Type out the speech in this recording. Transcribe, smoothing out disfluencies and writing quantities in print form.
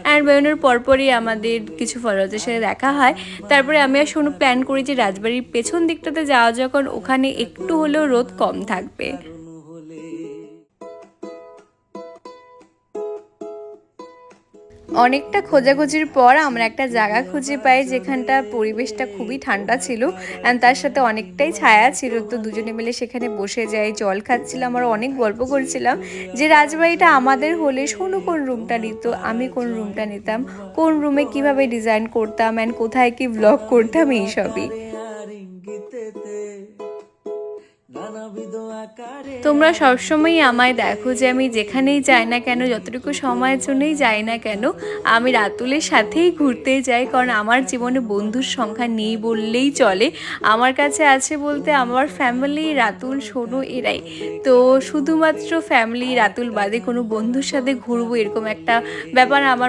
And বেরোনোর পরপরই আমাদের কিছু ফলোয়ারদের সাথে দেখা হয়। তারপরে আমি আর সোনু প্ল্যান করি যে রাজবাড়ির পেছন দিকটাতে যাওয়া, যখন ওখানে একটু হলেও রোদ কম থাকবে। অনেকটা খোঁজাখুঁজির পর আমরা একটা জায়গা খুঁজে পাই যেখানটা পরিবেশটা খুবই ঠান্ডা ছিল অ্যান্ড তার সাথে অনেকটাই ছায়া ছিল। তো দুজনে মিলে সেখানে বসে যাই, জল খাচ্ছিলাম আর অনেক গল্প করছিলাম যে রাজবাড়িটা আমাদের হলে সোনু কোন রুমটা নিত, আমি কোন রুমটা নিতাম, কোন রুমে কিভাবে ডিজাইন করতাম অ্যান্ড কোথায় কি ব্লগ করতাম, এইসবই। তোমরা সবসময়ই আমায় দেখো যে আমি যেখানেই যাই না কেন, যতটুকু সময়ের জন্যই যাই না কেন, আমি রাতুলের সাথেই ঘুরতে যাই। কারণ আমার জীবনে বন্ধুর সংখ্যা নেই বললেই চলে। আমার কাছে আছে বলতে আমার ফ্যামিলি, রাতুল, সোনু, এরাই। তো শুধুমাত্র ফ্যামিলি, রাতুল বাদে কোনো বন্ধুর সাথে ঘুরবো এরকম একটা ব্যাপার আমার